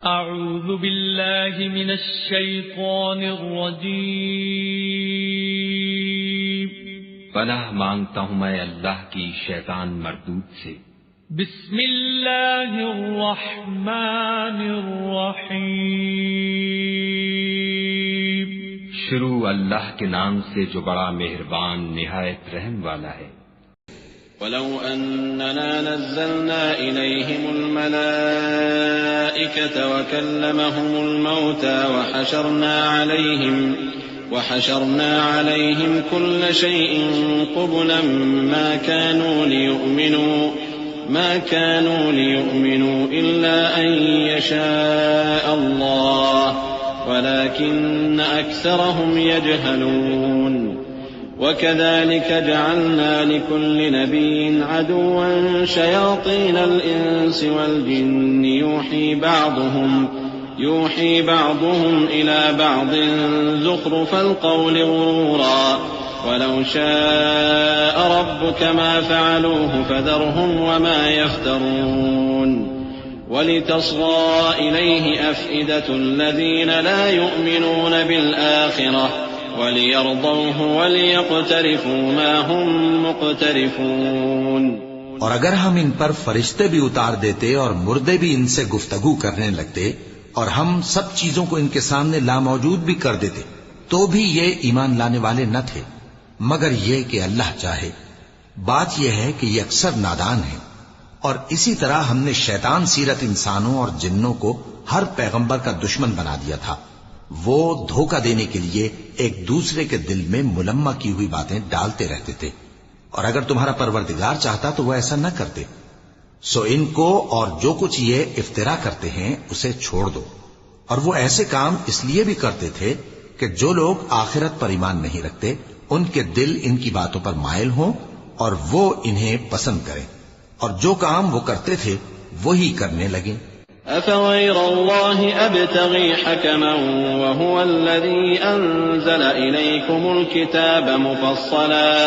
أعوذ بالله من الشيطان الرجيم پناہ مانگتا ہوں میں اللہ کی شیطان مردود سے۔ بسم اللہ الرحمن الرحیم شروع اللہ کے نام سے جو بڑا مہربان نہایت رحم والا ہے۔ وَلَوْ أَنَّنَا نَزَّلْنَا إِلَيْهِمُ الْمَلَائِكَةَ وَكَلَّمَهُمُ الْمَوْتَى وَحَشَرْنَا عَلَيْهِمْ كُلَّ شَيْءٍ قُبُلًا مَا كَانُوا لِيُؤْمِنُوا إِلَّا أَن يَشَاءَ اللَّهُ وَلَكِنَّ أَكْثَرَهُمْ يَجْهَلُونَ وَكَذَلِكَ جَعَلْنَا لِكُلِّ نَبِيٍّ عَدُوًّا شَيَاطِينَ الْإِنسِ وَالْجِنِّ يُوحِي بَعْضُهُمْ إِلَى بَعْضٍ زُخْرُفَ الْقَوْلِ غُرُورًا وَلَوْ شَاءَ رَبُّكَ مَا فَعَلُوهُ فَذَرْهُمْ وَمَا يَفْتَرُونَ وَلِتَصْغَىٰ إِلَيْهِ أَفْئِدَةُ الَّذِينَ لَا يُؤْمِنُونَ بِالْآخِرَةِ وَلِيَرْضَوْهُ وَلِيَقْتَرِفُوا مَا هُمْ مُقْتَرِفُونَ۔ اور اگر ہم ان پر فرشتے بھی اتار دیتے اور مردے بھی ان سے گفتگو کرنے لگتے اور ہم سب چیزوں کو ان کے سامنے لاموجود بھی کر دیتے تو بھی یہ ایمان لانے والے نہ تھے مگر یہ کہ اللہ چاہے۔ بات یہ ہے کہ یہ اکثر نادان ہیں۔ اور اسی طرح ہم نے شیطان سیرت انسانوں اور جنوں کو ہر پیغمبر کا دشمن بنا دیا تھا۔ وہ دھوکہ دینے کے لیے ایک دوسرے کے دل میں ملمہ کی ہوئی باتیں ڈالتے رہتے تھے، اور اگر تمہارا پروردگار چاہتا تو وہ ایسا نہ کرتے۔ سو ان کو اور جو کچھ یہ افطرا کرتے ہیں اسے چھوڑ دو۔ اور وہ ایسے کام اس لیے بھی کرتے تھے کہ جو لوگ آخرت پر ایمان نہیں رکھتے ان کے دل ان کی باتوں پر مائل ہوں اور وہ انہیں پسند کریں، اور جو کام وہ کرتے تھے وہی کرنے لگیں۔ أَفَغَيْرَ اللَّهِ أَبْتَغِي حَكَمًا وَهُوَ الَّذِي أَنزَلَ إِلَيْكُمُ الْكِتَابَ مُفَصَّلًا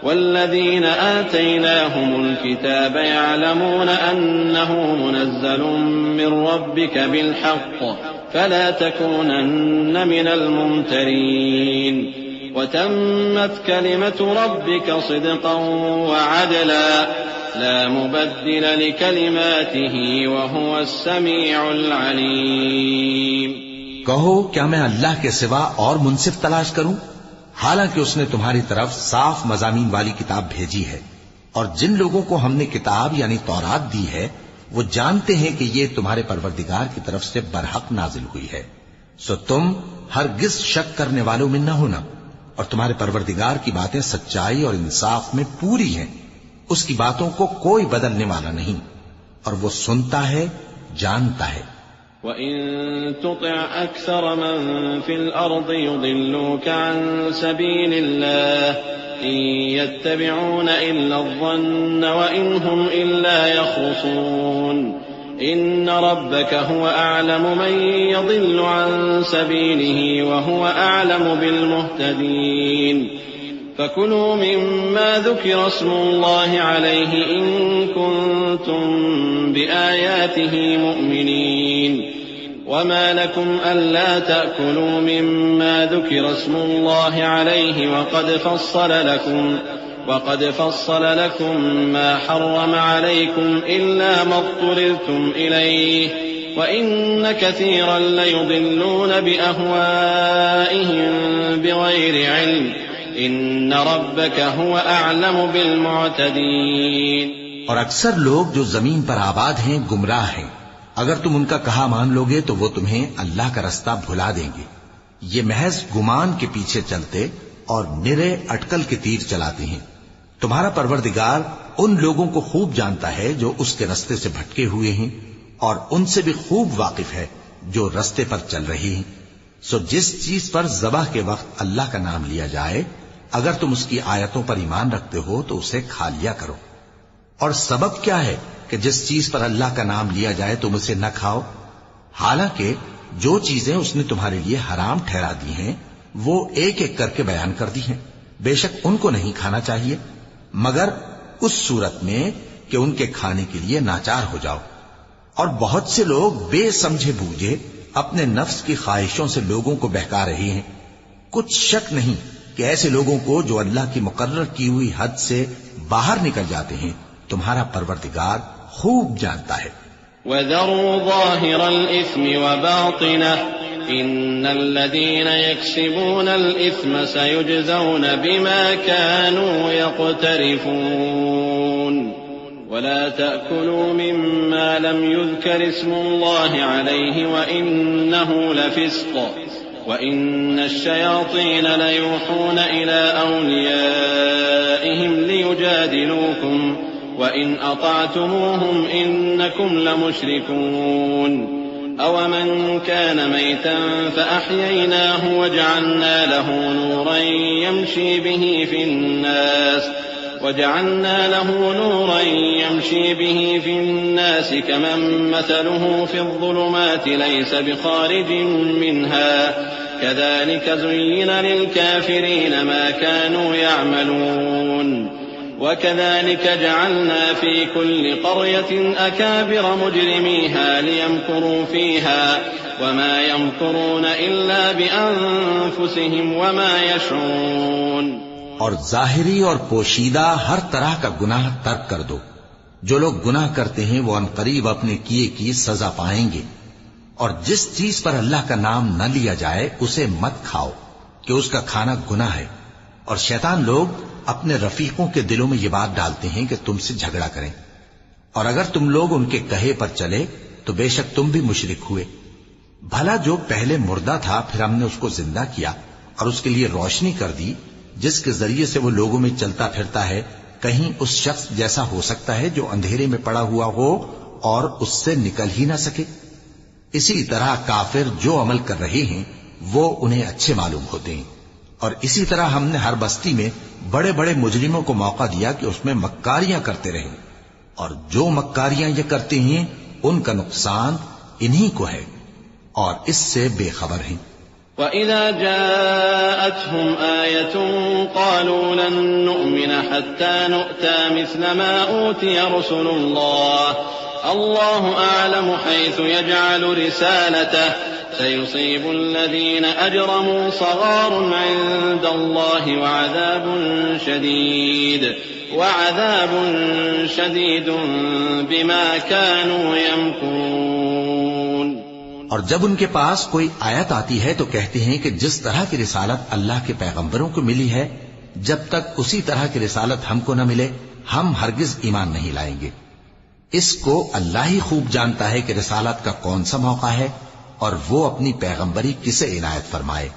وَالَّذِينَ آتَيْنَاهُمُ الْكِتَابَ يَعْلَمُونَ أَنَّهُ مُنَزَّلٌ مِّن رَّبِّكَ بِالْحَقِّ فَلَا تَكُونَنَّ مِنَ الْمُمْتَرِينَ وَتَمَّتْ كَلِمَةُ رَبِّكَ صِدْقًا وَعَدْلًا لا مبدل لكلماته وهو السميع العليم۔ کہو کیا میں اللہ کے سوا اور منصف تلاش کروں، حالانکہ اس نے تمہاری طرف صاف مضامین والی کتاب بھیجی ہے، اور جن لوگوں کو ہم نے کتاب یعنی تورات دی ہے وہ جانتے ہیں کہ یہ تمہارے پروردگار کی طرف سے برحق نازل ہوئی ہے۔ سو تم ہرگز شک کرنے والوں میں نہ ہونا، اور تمہارے پروردگار کی باتیں سچائی اور انصاف میں پوری ہیں، اس کی باتوں کو کوئی بدلنے والا نہیں، اور وہ سنتا ہے جانتا ہے۔ وَإِن تُطِعْ أَكْثَرَ مَن فِي الْأَرْضِ يُضِلُّوكَ عَن سَبِيلِ اللَّهِ إِن يَتَّبِعُونَ إِلَّا الظَّنَّ وَإِنْ هُمْ إِلَّا يَخْرُصُونَ إِنَّ رَبَّكَ هُوَ أَعْلَمُ مَن يَضِلُّ عَن سَبِيلِهِ وَهُوَ أَعْلَمُ بِالْمُهْتَدِينَ فَكُلُوا مِمَّا ذُكِرَ اسْمُ اللَّهِ عَلَيْهِ إِن كُنتُم بِآيَاتِهِ مُؤْمِنِينَ وَمَا لَكُمْ أَلَّا تَأْكُلُوا مِمَّا ذُكِرَ اسْمُ اللَّهِ عَلَيْهِ وَقَدْ فَصَّلَ لَكُم مَّا حَرَّمَ عَلَيْكُمْ إِلَّا مَا اضْطُرِرْتُمْ إِلَيْهِ وَإِنَّ كَثِيرًا لَّيُضِلُّونَ بِأَهْوَائِهِم بِغَيْرِ عِلْمٍ ان ربک هو اعلم بالمعتدین۔ اور اکثر لوگ جو زمین پر آباد ہیں گمراہ ہیں، اگر تم ان کا کہا مان لوگے تو وہ تمہیں اللہ کا رستہ بھلا دیں گے۔ یہ محض گمان کے پیچھے چلتے اور نرے اٹکل کے تیر چلاتے ہیں۔ تمہارا پروردگار ان لوگوں کو خوب جانتا ہے جو اس کے رستے سے بھٹکے ہوئے ہیں، اور ان سے بھی خوب واقف ہے جو رستے پر چل رہی ہیں۔ سو جس چیز پر ذبح کے وقت اللہ کا نام لیا جائے اگر تم اس کی آیتوں پر ایمان رکھتے ہو تو اسے کھا لیا کرو۔ اور سبب کیا ہے کہ جس چیز پر اللہ کا نام لیا جائے تم اسے نہ کھاؤ، حالانکہ جو چیزیں اس نے تمہارے لیے حرام ٹھہرا دی ہیں وہ ایک ایک کر کے بیان کر دی ہیں۔ بے شک ان کو نہیں کھانا چاہیے مگر اس صورت میں کہ ان کے کھانے کے لیے ناچار ہو جاؤ۔ اور بہت سے لوگ بے سمجھے بوجھے اپنے نفس کی خواہشوں سے لوگوں کو بہکا رہے ہیں. کچھ شک نہیں کہ ایسے لوگوں کو جو اللہ کی مقرر کی ہوئی حد سے باہر نکل جاتے ہیں تمہارا پروردگار خوب جانتا ہے. وَذَرُوا ظَاهِرَ الْإِثْمِ وَبَاطِنَهُ إِنَّ الَّذِينَ يَكْسِبُونَ الْإِثْمَ سَيُجْزَوْنَ بِمَا كَانُوا يَقْتَرِفُونَ وَلَا تَأْكُلُوا مِمَّا لَمْ يُذْكَرِ اسْمُ اللَّهِ عَلَيْهِ وَإِنَّهُ لَفِسْقٌ وَإِنَّ الشَّيَاطِينَ لَيُوحُونَ إِلَىٰ أَوْلِيَائِهِمْ لِيُجَادِلُوكُمْ وَإِنْ أَطَعْتُمُوهُمْ إِنَّكُمْ لَمُشْرِكُونَ أَوَمَنْ كَانَ مَيْتًا فَأَحْيَيْنَاهُ وَجَعَلْنَا لَهُ نُورًا يَمْشِي بِهِ فِي النَّاسِ كَمَنْ مَثَلُهُ فِي الظُّلُمَاتِ لَيْسَ بِخَارِجٍ مِنْهَا كَذَلِكَ زُيِّنَ لِلْكَافِرِينَ مَا كَانُوا يَعْمَلُونَ وَكَذَلِكَ جَعَلْنَا فِي كُلِّ قَرْيَةٍ أَكَابِرَ مُجْرِمِيهَا لِيَمْكُرُوا فِيهَا وَمَا يَمْكُرُونَ إِلَّا بِأَنفُسِهِمْ وَمَا يَشْعُرُونَ. اور ظاہری اور پوشیدہ ہر طرح کا گناہ ترک کر دو. جو لوگ گناہ کرتے ہیں وہ عنقریب اپنے کیے کی سزا پائیں گے. اور جس چیز پر اللہ کا نام نہ لیا جائے اسے مت کھاؤ کہ اس کا کھانا گناہ ہے. اور شیطان لوگ اپنے رفیقوں کے دلوں میں یہ بات ڈالتے ہیں کہ تم سے جھگڑا کریں، اور اگر تم لوگ ان کے کہے پر چلے تو بے شک تم بھی مشرک ہوئے. بھلا جو پہلے مردہ تھا پھر ہم نے اس کو زندہ کیا اور اس کے لیے روشنی کر دی جس کے ذریعے سے وہ لوگوں میں چلتا پھرتا ہے، کہیں اس شخص جیسا ہو سکتا ہے جو اندھیرے میں پڑا ہوا ہو اور اس سے نکل ہی نہ سکے. اسی طرح کافر جو عمل کر رہے ہیں وہ انہیں اچھے معلوم ہوتے ہیں. اور اسی طرح ہم نے ہر بستی میں بڑے بڑے مجرموں کو موقع دیا کہ اس میں مکاریاں کرتے رہیں، اور جو مکاریاں یہ کرتے ہیں ان کا نقصان انہی کو ہے اور اس سے بے خبر ہیں. وَإِذَا جَاءَتْهُمْ آيَةٌ قَالُوا لَن نُّؤْمِنَ حَتَّى نُؤْتَىٰ مِثْلَ مَا أُوتِيَ رُسُلُ اللَّهِ اللَّهُ أَعْلَمُ حَيْثُ يَجْعَلُ رِسَالَتَهُ سَيُصِيبُ الَّذِينَ أَجْرَمُوا صَغَارٌ عِندَ اللَّهِ وَعَذَابٌ شَدِيدٌ بِمَا كَانُوا يَمْكُرُونَ. اور جب ان کے پاس کوئی آیت آتی ہے تو کہتے ہیں کہ جس طرح کی رسالت اللہ کے پیغمبروں کو ملی ہے جب تک اسی طرح کی رسالت ہم کو نہ ملے ہم ہرگز ایمان نہیں لائیں گے. اس کو اللہ ہی خوب جانتا ہے کہ رسالت کا کون سا موقع ہے اور وہ اپنی پیغمبری کسے عنایت فرمائے.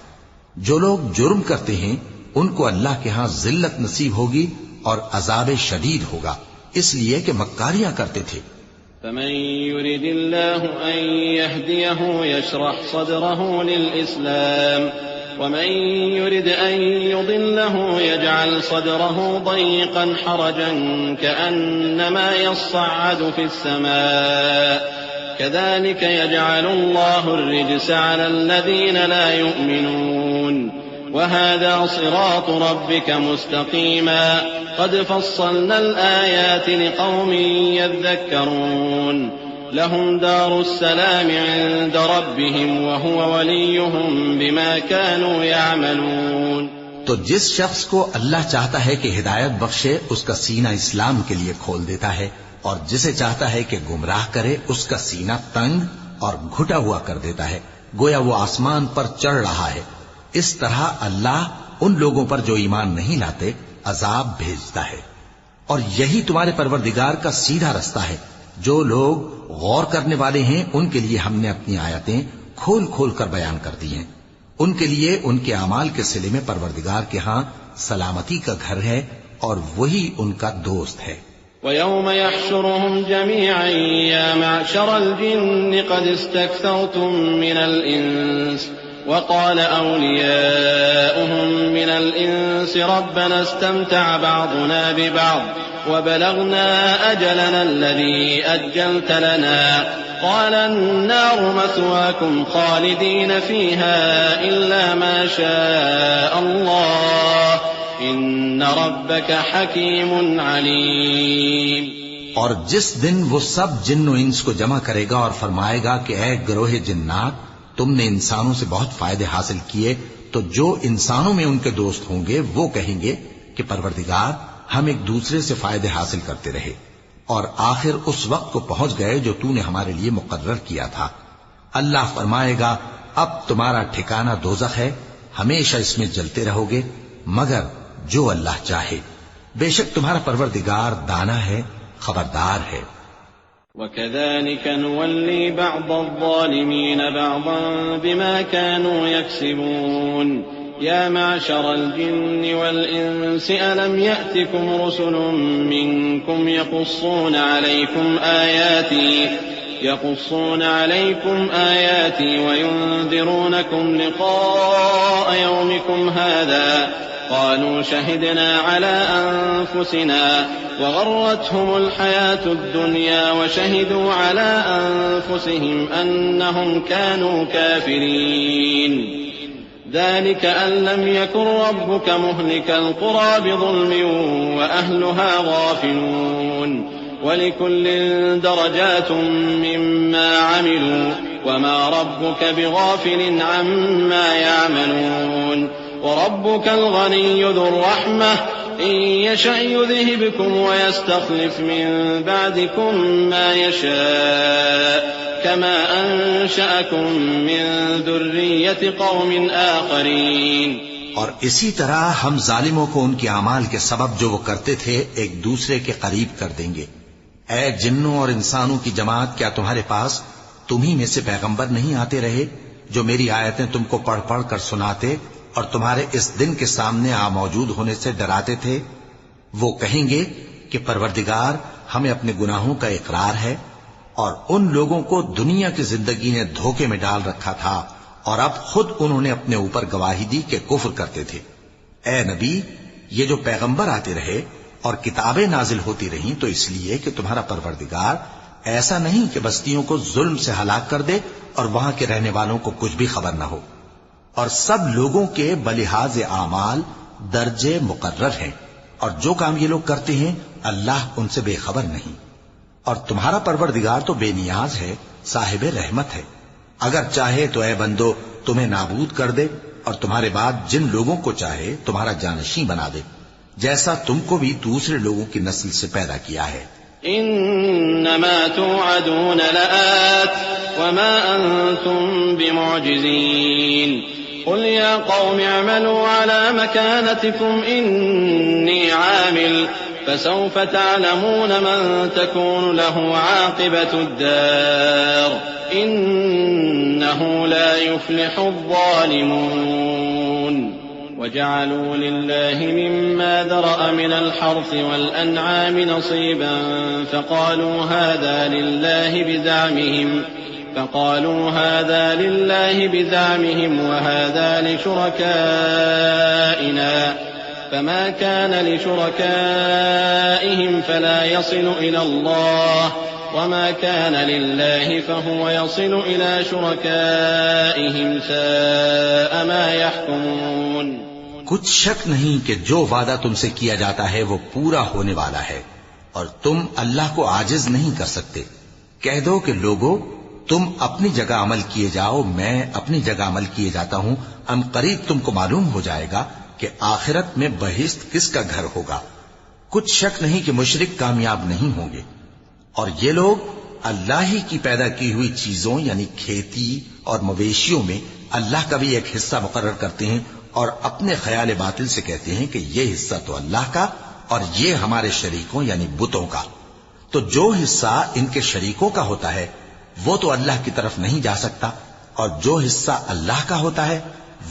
جو لوگ جرم کرتے ہیں ان کو اللہ کے ہاں ذلت نصیب ہوگی اور عذاب شدید ہوگا، اس لیے کہ مکاریاں کرتے تھے. فمن يرد الله أن يهديه يشرح صدره للإسلام ومن يرد أن يضله يجعل صدره ضيقا حرجا كأنما يصعد في السماء كذلك يجعل الله الرجس على الذين لا يؤمنون وهذا صراط ربك مستقيما قد فصلنا الآيات لقوم يذكرون لهم دار السلام عند ربهم وهو وليهم بما كانوا يعملون. تو جس شخص کو اللہ چاہتا ہے کہ ہدایت بخشے اس کا سینہ اسلام کے لیے کھول دیتا ہے، اور جسے چاہتا ہے کہ گمراہ کرے اس کا سینہ تنگ اور گھٹا ہوا کر دیتا ہے، گویا وہ آسمان پر چڑھ رہا ہے. اس طرح اللہ ان لوگوں پر جو ایمان نہیں لاتے عذاب بھیجتا ہے. اور یہی تمہارے پروردگار کا سیدھا رستہ ہے. جو لوگ غور کرنے والے ہیں ان کے لیے ہم نے اپنی آیتیں کھول کھول کر بیان کر دی ہیں. ان کے لیے ان کے اعمال کے صلے میں پروردگار کے ہاں سلامتی کا گھر ہے اور وہی ان کا دوست ہے. وَيَوْمَ يَحْشُرُهُمْ جَمِيعًا يَا مَعْشَرَ الْجِنِّ قَدِ اسْتَكْثَرْتُم مِّنَ الْإِنسِ وقال أولياؤهم من الإنس ربنا استمتع بعضنا ببعض وبلغنا أجلنا الذي أجلت لنا قال النار مثواكم خالدين فيها إلا ما شاء الله إن ربك حكيم عليم. اور جس دن وہ سب جن و انس کو جمع کرے گا اور فرمائے گا کہ اے گروہ جنات، تم نے انسانوں سے بہت فائدے حاصل کیے، تو جو انسانوں میں ان کے دوست ہوں گے وہ کہیں گے کہ پروردگار، ہم ایک دوسرے سے فائدے حاصل کرتے رہے اور آخر اس وقت کو پہنچ گئے جو تو نے ہمارے لیے مقرر کیا تھا۔ اللہ فرمائے گا، اب تمہارا ٹھکانہ دوزخ ہے، ہمیشہ اس میں جلتے رہو گے مگر جو اللہ چاہے، بے شک تمہارا پروردگار دانا ہے، خبردار ہے۔ وَكَذَلِكَ نُوَلِّي بَعْضَ الظَّالِمِينَ بَعْضًا بِمَا كَانُوا يَكْسِبُونَ يَا مَعْشَرَ الْجِنِّ وَالْإِنسِ أَلَمْ يَأْتِكُمْ رُسُلٌ مِّنكُمْ يَقُصُّونَ عَلَيْكُمْ آيَاتِي وَيُنذِرُونَكُمْ لِقَاءَ يَوْمِكُمْ هَٰذَا قالوا شهدنا على أنفسنا وغرتهم الحياة الدنيا وشهدوا على أنفسهم أنهم كانوا كافرين ذلك أن لم يكن ربك مهلك القرى بظلم وأهلها غافلون ولكل درجات مما عملوا وما ربك بغافل عما يعملون وربك الغني ذو الرحمة إن يشأ يذهبكم ويستخلف من بعدكم ما يشاء كما أنشأكم من ذرية قوم آخرين۔ اور اسی طرح ہم ظالموں کو ان کے اعمال کے سبب جو وہ کرتے تھے ایک دوسرے کے قریب کر دیں گے۔ اے جنوں اور انسانوں کی جماعت، کیا تمہارے پاس تمہیں میں سے پیغمبر نہیں آتے رہے جو میری آیتیں تم کو پڑھ پڑھ کر سناتے اور تمہارے اس دن کے سامنے موجود ہونے سے ڈراتے تھے؟ وہ کہیں گے کہ پروردگار، ہمیں اپنے گناہوں کا اقرار ہے اور ان لوگوں کو دنیا کی زندگی نے دھوکے میں ڈال رکھا تھا اور اب خود انہوں نے اپنے اوپر گواہی دی کہ کفر کرتے تھے۔ اے نبی، یہ جو پیغمبر آتے رہے اور کتابیں نازل ہوتی رہیں تو اس لیے کہ تمہارا پروردگار ایسا نہیں کہ بستیوں کو ظلم سے ہلاک کر دے اور وہاں کے رہنے والوں کو کچھ بھی خبر نہ ہو، اور سب لوگوں کے بلحاظ اعمال درجے مقرر ہیں، اور جو کام یہ لوگ کرتے ہیں اللہ ان سے بے خبر نہیں۔ اور تمہارا پروردگار تو بے نیاز ہے، صاحب رحمت ہے، اگر چاہے تو اے بندو تمہیں نابود کر دے اور تمہارے بعد جن لوگوں کو چاہے تمہارا جانشین بنا دے، جیسا تم کو بھی دوسرے لوگوں کی نسل سے پیدا کیا ہے۔ انما توعدون لآت وما انتم بمعجزين قل يا قوم اعملوا على مكانتكم اني عامل فسوف تعلمون من تكون له عاقبة الدار انه لا يفلح الظالمون وجعلوا لله مما ذرأ من الحرث والأنعام نصيبا فقالوا هذا لله بزعمهم وهذا لشركائنا فما كان لشركائهم فلا يصل إلى الله وما كان لله فهو يصل إلى شركائهم ساء ما يحكمون۔ کچھ شک نہیں کہ جو وعدہ تم سے کیا جاتا ہے وہ پورا ہونے والا ہے اور تم اللہ کو عاجز نہیں کر سکتے۔ کہہ دو کہ لوگو، تم اپنی جگہ عمل کیے جاؤ، میں اپنی جگہ عمل کیے جاتا ہوں، ان قریب تم کو معلوم ہو جائے گا کہ آخرت میں بہشت کس کا گھر ہوگا۔ کچھ شک نہیں کہ مشرک کامیاب نہیں ہوں گے، اور یہ لوگ اللہ ہی کی پیدا کی ہوئی چیزوں یعنی کھیتی اور مویشیوں میں اللہ کا بھی ایک حصہ مقرر کرتے ہیں اور اپنے خیال باطل سے کہتے ہیں کہ یہ حصہ تو اللہ کا اور یہ ہمارے شریکوں یعنی بتوں کا۔ تو جو حصہ ان کے شریکوں کا ہوتا ہے وہ تو اللہ کی طرف نہیں جا سکتا، اور جو حصہ اللہ کا ہوتا ہے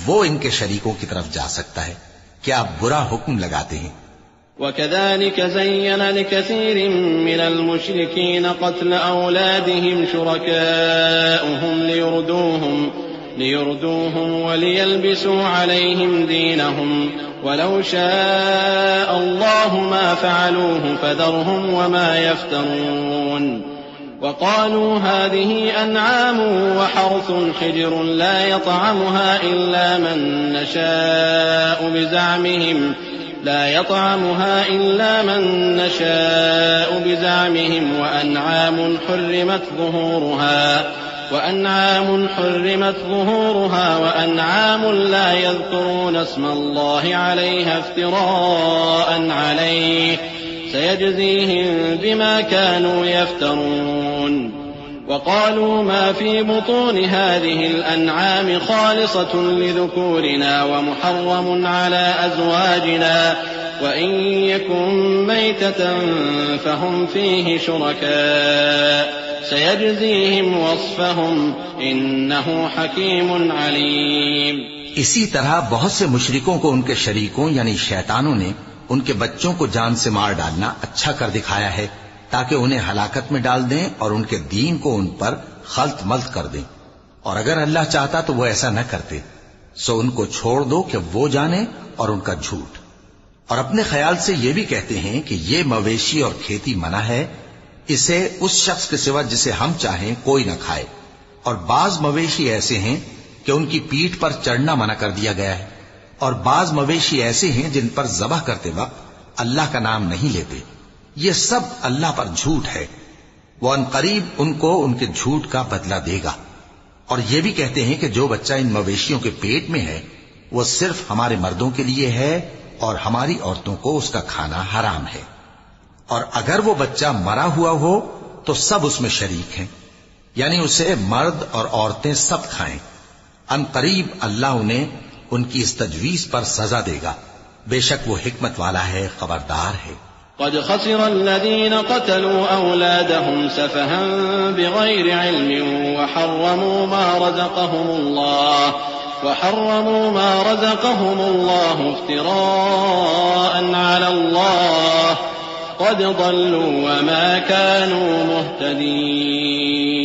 وہ ان کے شریکوں کی طرف جا سکتا ہے۔ کیا برا حکم لگاتے ہیں؟ وَكَذَلِكَ زَيَّنَ لِكَثِيرٍ مِّنَ الْمُشْرِكِينَ قَتْلَ أَوْلَادِهِمْ شُرَكَاؤُهُمْ لِيُرْدُوهُمْ وَلِيَلْبِسُوا عَلَيْهِمْ دِينَهُمْ وَلَوْ شَاءَ اللَّهُ مَا فَعَلُوهُ فَذَرْهُمْ وَمَا يَفْتَرُونَ وَقَالُوا هَٰذِهِ أَنْعَامٌ وَحَرْثٌ حِجْرٌ لَّا يَطْعَمُهَا إِلَّا مَن نَّشَاءُ لا يطعمها إلا من نشاء بزعمهم وأنعام حرمت ظهورها وأنعام لا يذكرون اسم الله عليها افتراء عليه سيجزيهم بما كانوا يفترون وقالوا ما في بطون هذه الأنعام خالصة لذكورنا ومحرم على أزواجنا وإن يكن ميتة فهم فيه شركاء سيجزيهم وصفهم إنه حكيم عليم. اسی طرح بہت سے مشرکوں کو ان کے شریکوں یعنی شیطانوں نے ان کے بچوں کو جان سے مار ڈالنا اچھا کر دکھایا ہے تاکہ انہیں ہلاکت میں ڈال دیں اور ان کے دین کو ان پر خلط ملط کر دیں، اور اگر اللہ چاہتا تو وہ ایسا نہ کرتے. سو ان کو چھوڑ دو کہ وہ جانے اور ان کا جھوٹ. اور اپنے خیال سے یہ بھی کہتے ہیں کہ یہ مویشی اور کھیتی منع ہے، اسے اس شخص کے سوا جسے ہم چاہیں کوئی نہ کھائے. اور بعض مویشی ایسے ہیں کہ ان کی پیٹھ پر چڑھنا منع کر دیا گیا ہے، اور بعض مویشی ایسے ہیں جن پر ذبح کرتے وقت اللہ کا نام نہیں لیتے. یہ سب اللہ پر جھوٹ ہے، وہ عنقریب ان کو ان کے جھوٹ کا بدلہ دے گا. اور یہ بھی کہتے ہیں کہ جو بچہ ان مویشیوں کے پیٹ میں ہے وہ صرف ہمارے مردوں کے لیے ہے اور ہماری عورتوں کو اس کا کھانا حرام ہے، اور اگر وہ بچہ مرا ہوا ہو تو سب اس میں شریک ہیں، یعنی اسے مرد اور عورتیں سب کھائیں. عنقریب اللہ انہیں ان کی اس تجویز پر سزا دے گا، بے شک وہ حکمت والا ہے، خبردار ہے. قد خسر الذين قتلوا أولادهم سفها بغير علم وحرموا ما رزقهم الله افتراء على الله قد ضلوا وما كانوا مهتدين.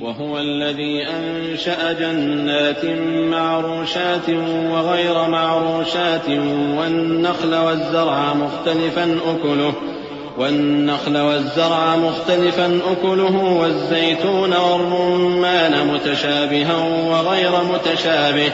وهو الذي أنشأ جنات معروشات وغير معروشات والنخل والزرع مختلفا أكله والزيتون والرمان متشابها وغير متشابه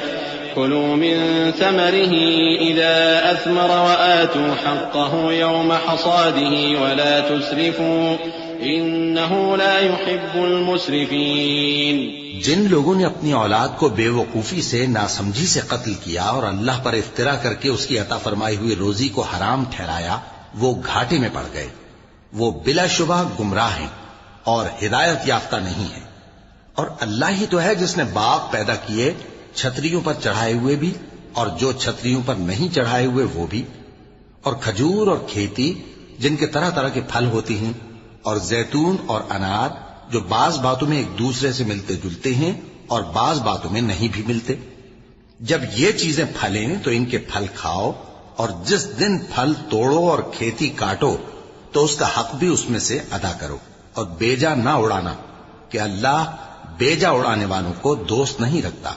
كلوا من ثمره إذا أثمر وآتوا حقه يوم حصاده ولا تسرفوا إنه لا يحب المسرفين. جن لوگوں نے اپنی اولاد کو بے وقوفی سے ناسمجھی سے قتل کیا اور اللہ پر افترا کر کے اس کی عطا فرمائی ہوئی روزی کو حرام ٹھہرایا وہ گھاٹے میں پڑ گئے. وہ بلا شبہ گمراہ ہیں اور ہدایت یافتہ نہیں ہیں. اور اللہ ہی تو ہے جس نے باغ پیدا کیے چھتریوں پر چڑھائے ہوئے بھی اور جو چھتریوں پر نہیں چڑھائے ہوئے وہ بھی، اور کھجور اور کھیتی جن کے طرح طرح کے پھل ہوتی ہیں، اور زیتون اور انار جو بعض باتوں میں ایک دوسرے سے ملتے جلتے ہیں اور بعض باتوں میں نہیں بھی ملتے. جب یہ چیزیں پھلیں تو ان کے پھل کھاؤ، اور جس دن پھل توڑو اور کھیتی کاٹو تو اس کا حق بھی اس میں سے ادا کرو، اور بیجا نہ اڑانا کہ اللہ بیجا اڑانے والوں کو دوست نہیں رکھتا.